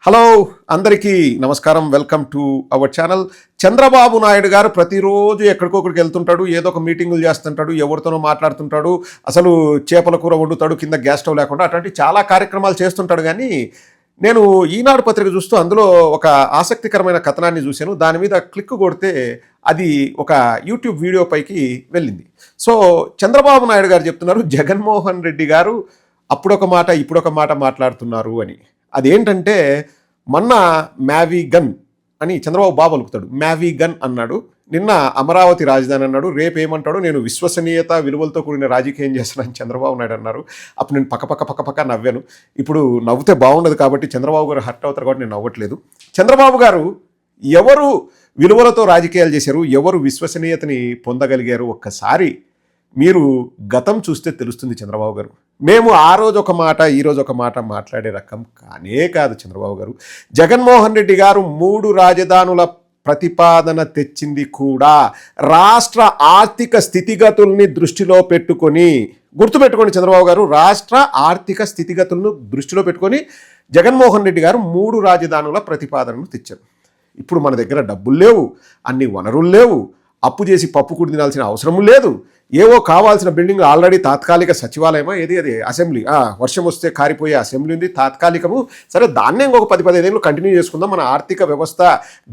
Hello అందరికీ నమస్కారం. Welcome to our channel. Chandrababu Naidu గారు ప్రతిరోజు ఎక్కడికొక్కడికి వెళ్తుంటాడు, ఏదో ఒక మీటింగులు చేస్తుంటాడు, ఎవరితోనో మాట్లాడుతుంటాడు, అసలు చేపల కూర వండుతాడు కింద గ్యాస్ స్టవ్ లేకుండా. అటువంటి చాలా కార్యక్రమాలు చేస్తుంటాడు. కానీ నేను ఈనాడు పత్రిక చూస్తూ అందులో ఒక ఆసక్తికరమైన కథనాన్ని చూశాను. దాని మీద క్లిక్ కొడితే అది ఒక యూట్యూబ్ వీడియో పైకి వెళ్ళింది. సో చంద్రబాబు నాయుడు గారు చెప్తున్నారు, జగన్మోహన్ రెడ్డి గారు అప్పుడొక మాట ఇప్పుడొక మాట మాట్లాడుతున్నారు అని. అదేంటంటే మొన్న మ్యావీ గన్ అని చంద్రబాబు బాబు పలుకుతాడు. మ్యావీ గన్ అన్నాడు, నిన్న అమరావతి రాజధాని అన్నాడు, రేపు ఏమంటాడు నేను విశ్వసనీయత విలువలతో కూడిన రాజకీయం చేస్తానని చంద్రబాబు నాయుడు అన్నారు. అప్పుడు నేను పక్క నవ్వాను. ఇప్పుడు నవ్వుతే బాగుండదు కాబట్టి చంద్రబాబు గారు హర్ట్ అవుతారు కాబట్టి నేను నవ్వట్లేదు. చంద్రబాబు గారు ఎవరు విలువలతో రాజకీయాలు చేశారు, ఎవరు విశ్వసనీయతని పొందగలిగారు ఒక్కసారి మీరు గతం చూస్తే తెలుస్తుంది. చంద్రబాబు గారు మేము ఆ రోజు ఒక మాట ఈ రోజు ఒక మాట మాట్లాడే రకం కానే కాదు. చంద్రబాబు గారు జగన్మోహన్ రెడ్డి గారు 3 రాజధానుల ప్రతిపాదన తెచ్చింది కూడా రాష్ట్ర ఆర్థిక స్థితిగతుల్ని దృష్టిలో పెట్టుకొని, గుర్తుపెట్టుకోండి చంద్రబాబు గారు, రాష్ట్ర ఆర్థిక స్థితిగతులను దృష్టిలో పెట్టుకొని జగన్మోహన్ రెడ్డి గారు 3 రాజధానుల ప్రతిపాదనను తెచ్చారు. ఇప్పుడు మన దగ్గర డబ్బులు లేవు, అన్ని వనరులు లేవు, అప్పు చేసి పప్పు కుడి తినాల్సిన అవసరం లేదు, ఏవో కావాల్సిన బిల్డింగ్ ఆల్రెడీ తాత్కాలిక సచివాలయమా అది అసెంబ్లీ, వర్షం వస్తే కారిపోయే అసెంబ్లీ ఉంది తాత్కాలికము. సరే దాన్నే ఇంకొక 10-15 ఏళ్ళు కంటిన్యూ చేసుకుందాం. మన ఆర్థిక వ్యవస్థ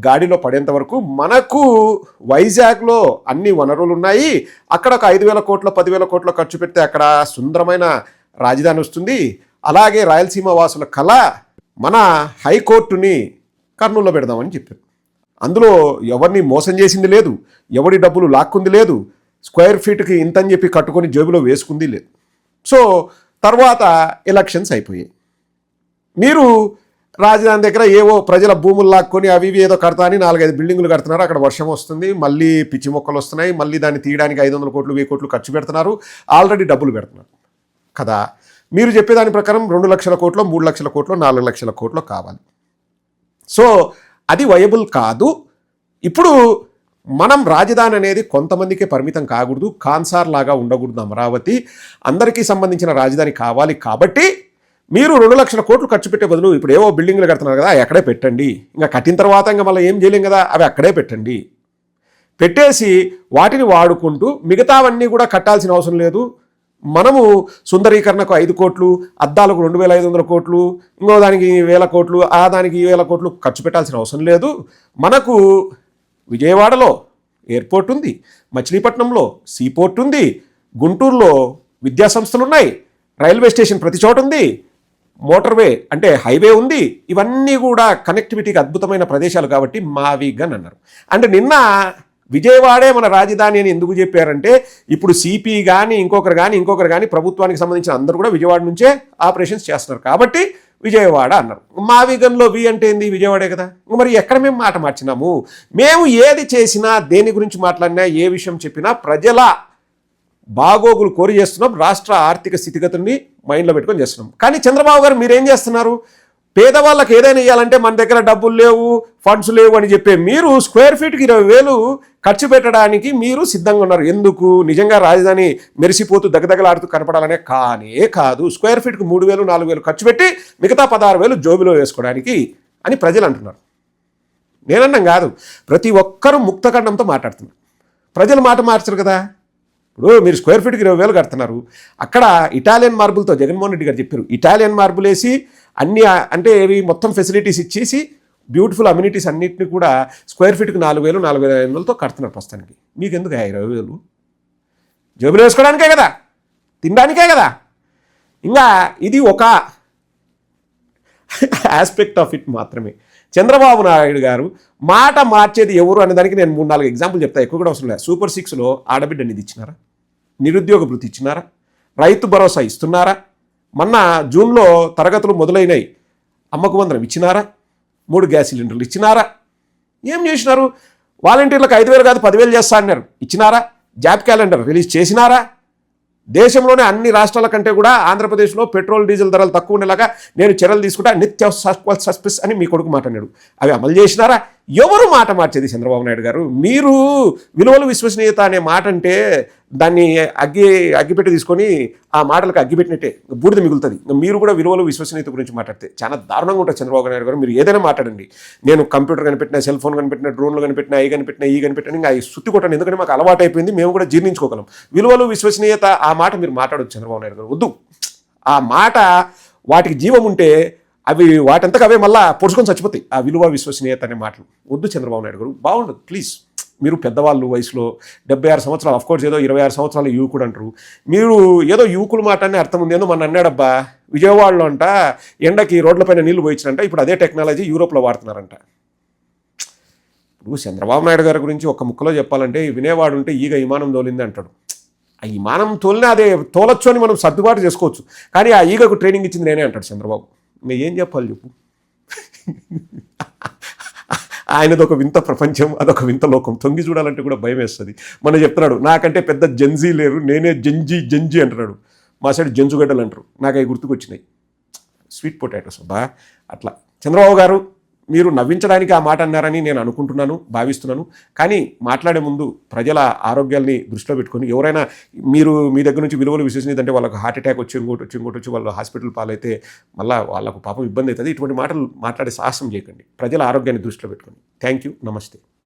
గాడిలో పడేంత వరకు మనకు వైజాగ్లో అన్ని వనరులు ఉన్నాయి. అక్కడ ఒక 5,000 కోట్ల 10,000 కోట్ల ఖర్చు పెడితే అక్కడ సుందరమైన రాజధాని వస్తుంది. అలాగే రాయలసీమ వాసుల కళ మన హైకోర్టుని కర్నూలులో పెడదామని చెప్పారు. అందులో ఎవరిని మోసం చేసింది లేదు, ఎవడి డబ్బులు లాక్కుంది లేదు, స్క్వేర్ ఫీట్కి ఇంతని చెప్పి కట్టుకొని జేబులో వేసుకుంది లేదు. సో తర్వాత ఎలక్షన్స్ అయిపోయాయి. మీరు రాజధాని దగ్గర ఏవో ప్రజల భూములు లాక్కొని అవి ఏదో కడతా అని 4-5 బిల్డింగులు కడుతున్నారు. అక్కడ వర్షం వస్తుంది, మళ్ళీ పిచ్చి మొక్కలు వస్తున్నాయి, మళ్ళీ దాన్ని తీయడానికి 500 కోట్లు 1000 కోట్లు ఖర్చు పెడుతున్నారు, ఆల్రెడీ డబ్బులు పెడుతున్నారు కదా. మీరు చెప్పేదాని ప్రకారం 2 లక్షల కోట్లు 3 లక్షల కోట్లు 4 లక్షల కోట్లు కావాలి. సో అది వయబుల్ కాదు. ఇప్పుడు మనం రాజధాని అనేది కొంతమందికే పరిమితం కాకూడదు, కాన్సార్ లాగా ఉండకూడదు. అమరావతి అందరికీ సంబంధించిన రాజధాని కావాలి. కాబట్టి మీరు 2 లక్షల కోట్లు ఖర్చు పెట్టే బదులు ఇప్పుడు ఏవో బిల్డింగ్లు కడుతున్నారు కదా, అక్కడే పెట్టండి. ఇంకా కట్టిన తర్వాత ఇంకా మళ్ళీ ఏం చేయలేం కదా, అవి అక్కడే పెట్టండి. పెట్టేసి వాటిని వాడుకుంటూ మిగతావన్నీ కూడా కట్టాల్సిన అవసరం లేదు. మనము సుందరీకరణకు 5 కోట్లు, అద్దాలకు 2,500 కోట్లు, ఇంకో దానికి 1,000 కోట్లు, ఆ దానికి 1,000 కోట్లు ఖర్చు పెట్టాల్సిన అవసరం లేదు. మనకు విజయవాడలో ఎయిర్పోర్ట్ ఉంది, మచిలీపట్నంలో సీపోర్ట్ ఉంది, గుంటూరులో విద్యా సంస్థలు ఉన్నాయి, రైల్వే స్టేషన్ ప్రతి చోట ఉంది, మోటార్వే అంటే హైవే ఉంది. ఇవన్నీ కూడా కనెక్టివిటీకి అద్భుతమైన ప్రదేశాలు కాబట్టి మావిగన్ అన్నారు. అంటే నిన్న విజయవాడే మన రాజధాని అని ఎందుకు చెప్పారంటే ఇప్పుడు సిపి కానీ ఇంకొకరు కానీ ప్రభుత్వానికి సంబంధించిన అందరూ కూడా విజయవాడ నుంచే ఆపరేషన్స్ చేస్తున్నారు కాబట్టి విజయవాడ అన్నారు. మావిగన్లో వి అంటే ఏంది, విజయవాడే కదా. మరి ఎక్కడ మేము మాట మార్చినాము? మేము ఏది చేసినా, దేని గురించి మాట్లాడినా, ఏ విషయం చెప్పినా ప్రజల బాగోగులు కోరి చేస్తున్నాం, రాష్ట్ర ఆర్థిక స్థితిగతుల్ని మైండ్లో పెట్టుకొని చేస్తున్నాం. కానీ చంద్రబాబు గారు మీరేం చేస్తున్నారు? పేదవాళ్ళకి ఏదైనా ఇవ్వాలంటే మన దగ్గర డబ్బులు లేవు, ఫండ్స్ లేవు అని చెప్పే మీరు స్క్వేర్ ఫీట్కి 20,000 ఖర్చు పెట్టడానికి మీరు సిద్ధంగా ఉన్నారు. ఎందుకు? నిజంగా రాజధాని మెరిసిపోతూ దగదగలాడుతూ కనపడాలనే కానే కాదు. స్క్వేర్ ఫీట్కి 3,000 4,000 ఖర్చు పెట్టి మిగతా 16,000 జోబిలో వేసుకోవడానికి అని ప్రజలు అంటున్నారు. నేనన్నాం కాదు, ప్రతి ఒక్కరూ ముక్తఖండంతో మాట్లాడుతున్నారు. ప్రజలు మాట మార్చరు కదా. ఇప్పుడు మీరు స్క్వేర్ ఫీట్కి 20,000 కడుతున్నారు. అక్కడ ఇటాలియన్ మార్బుల్తో జగన్మోహన్ రెడ్డి గారు చెప్పారు, ఇటాలియన్ మార్బుల్ వేసి అన్ని అంటే ఇవి మొత్తం ఫెసిలిటీస్ ఇచ్చేసి బ్యూటిఫుల్ అమ్యూనిటీస్ అన్నింటినీ కూడా స్క్వేర్ ఫీట్కి 4,000 4,500తో కడుతున్నారు ప్రస్తుతానికి. మీకు ఎందుకు 20,000? జేబులు వేసుకోవడానికే కదా, తినడానికే కదా. ఇంకా ఇది ఒక ఆస్పెక్ట్ ఆఫ్ ఇట్ మాత్రమే. చంద్రబాబు నాయుడు గారు మాట మార్చేది ఎవరు అనే దానికి నేను 3-4 ఎగ్జాంపుల్ చెప్తా, ఎక్కువ కూడా అవసరం లేదు. సూపర్ 6లో ఆడబిడ్డ నిధి ఇచ్చినారా? నిరుద్యోగ భృతి ఇచ్చినారా? రైతు భరోసా ఇస్తున్నారా? మొన్న జూన్లో తరగతులు మొదలైనవి, అమ్మకు వందనం ఇచ్చినారా? 3 గ్యాస్ సిలిండర్లు ఇచ్చినారా? ఏం చేసినారు? వాలంటీర్లకు 5,000 కాదు 10,000 చేస్తా అన్నారు, ఇచ్చినారా? జాబ్ క్యాలెండర్ రిలీజ్ చేసినారా? దేశంలోనే అన్ని రాష్ట్రాల కంటే కూడా ఆంధ్రప్రదేశ్లో పెట్రోల్ డీజిల్ ధరలు తక్కువ ఉండేలాగా నేను చర్యలు తీసుకుంటా, నిత్య సస్పెస్ అని మీ కొడుకు మాట్లాడాడు. అవి అమలు చేసినారా? ఎవరు మాట మార్చేది చంద్రబాబు నాయుడు గారు? మీరు విలువలు విశ్వసనీయత అనే మాట అంటే దాన్ని అగ్గిపెట్టి తీసుకొని ఆ మాటలకు అగ్గిపెట్టినట్టే బూడిద మిగులుతుంది. మీరు కూడా విలువలు విశ్వసనీయత గురించి మాట్లాడితే చాలా దారుణంగా ఉంటుంది చంద్రబాబు నాయుడు గారు. మీరు ఏదైనా మాట్లాడండి, నేను కంప్యూటర్ కనిపెట్టినా, సెల్ ఫోన్ కనిపెట్టినా, డ్రోన్లు కనిపెట్టినా, ఈ కనిపెట్టినా ఇంకా సుత్తి కొట్టండి, ఎందుకంటే మాకు అలవాటు అయిపోయింది, మేము కూడా జీర్ణించుకోగలం. విలువలు విశ్వసనీయత ఆ మాట మీరు మాట్లాడొచ్చు చంద్రబాబు నాయుడు గారు. వద్దు. ఆ మాట వాటికి జీవం ఉంటే అవి వాటంతకు అవే మళ్ళీ పొడుచుకొని చచ్చిపోతాయి. ఆ విలువ విశ్వసనీయత అనే మాటలు వద్దు చంద్రబాబు నాయుడు గారు, బాగుండదు. ప్లీజ్, మీరు పెద్దవాళ్ళు వయసులో 76 సంవత్సరాలు, అఫ్కోర్స్ ఏదో 26 సంవత్సరాలు యువకుడు అంటారు, మీరు ఏదో యువకులు మాట అని అర్థం ఉంది. ఏదో మన అన్నాడబ్బా, విజయవాడలో అంట ఎండకి రోడ్లపైన నీళ్లు పోయించినంట, ఇప్పుడు అదే టెక్నాలజీ యూరోప్లో వాడుతున్నారంట. ఇప్పుడు చంద్రబాబు నాయుడు గారి గురించి ఒక ముక్కలో చెప్పాలంటే, వినేవాడు ఉంటే ఈగ విమానం తోలింది అంటాడు. ఆ విమానం తోలినా అదే తోలొచ్చు అని మనం సర్దుబాటు చేసుకోవచ్చు, కానీ ఆ ఈగకు ట్రైనింగ్ ఇచ్చింది నేనే అంటాడు చంద్రబాబు. నేను ఏం చెప్పాలి చెప్పు? ఆయనది ఒక వింత ప్రపంచం, అదొక వింత లోకం. తొంగి చూడాలంటే కూడా భయం వేస్తుంది. మొన్న చెప్తున్నాడు, నాకంటే పెద్ద జంజీ లేరు, నేనే జంజీ అంటున్నాడు. మా సైడ్ జంజుగడ్డలు అంటారు. నాకు అవి గుర్తుకొచ్చినాయి, స్వీట్ పొటాటోస్. అబ్బా, అట్లా చంద్రబాబు గారు మీరు నవ్వించడానికి ఆ మాట అన్నారని నేను అనుకుంటున్నాను, భావిస్తున్నాను. కానీ మాట్లాడే ముందు ప్రజల ఆరోగ్యాల్ని దృష్టిలో పెట్టుకొని, ఎవరైనా మీ దగ్గర నుంచి విలువలు విశ్వసనీయత అంటే వాళ్ళకు హార్ట్ అటాక్ వచ్చి ఇంకోటి వచ్చి వాళ్ళు హాస్పిటల్ పాలైతే మళ్ళీ వాళ్ళకు పాపం ఇబ్బంది అవుతుంది. ఇటువంటి మాటలు మాట్లాడే సాహసం చేయకండి. ప్రజల ఆరోగ్యాన్ని దృష్టిలో పెట్టుకొని. థ్యాంక్ యూ, నమస్తే.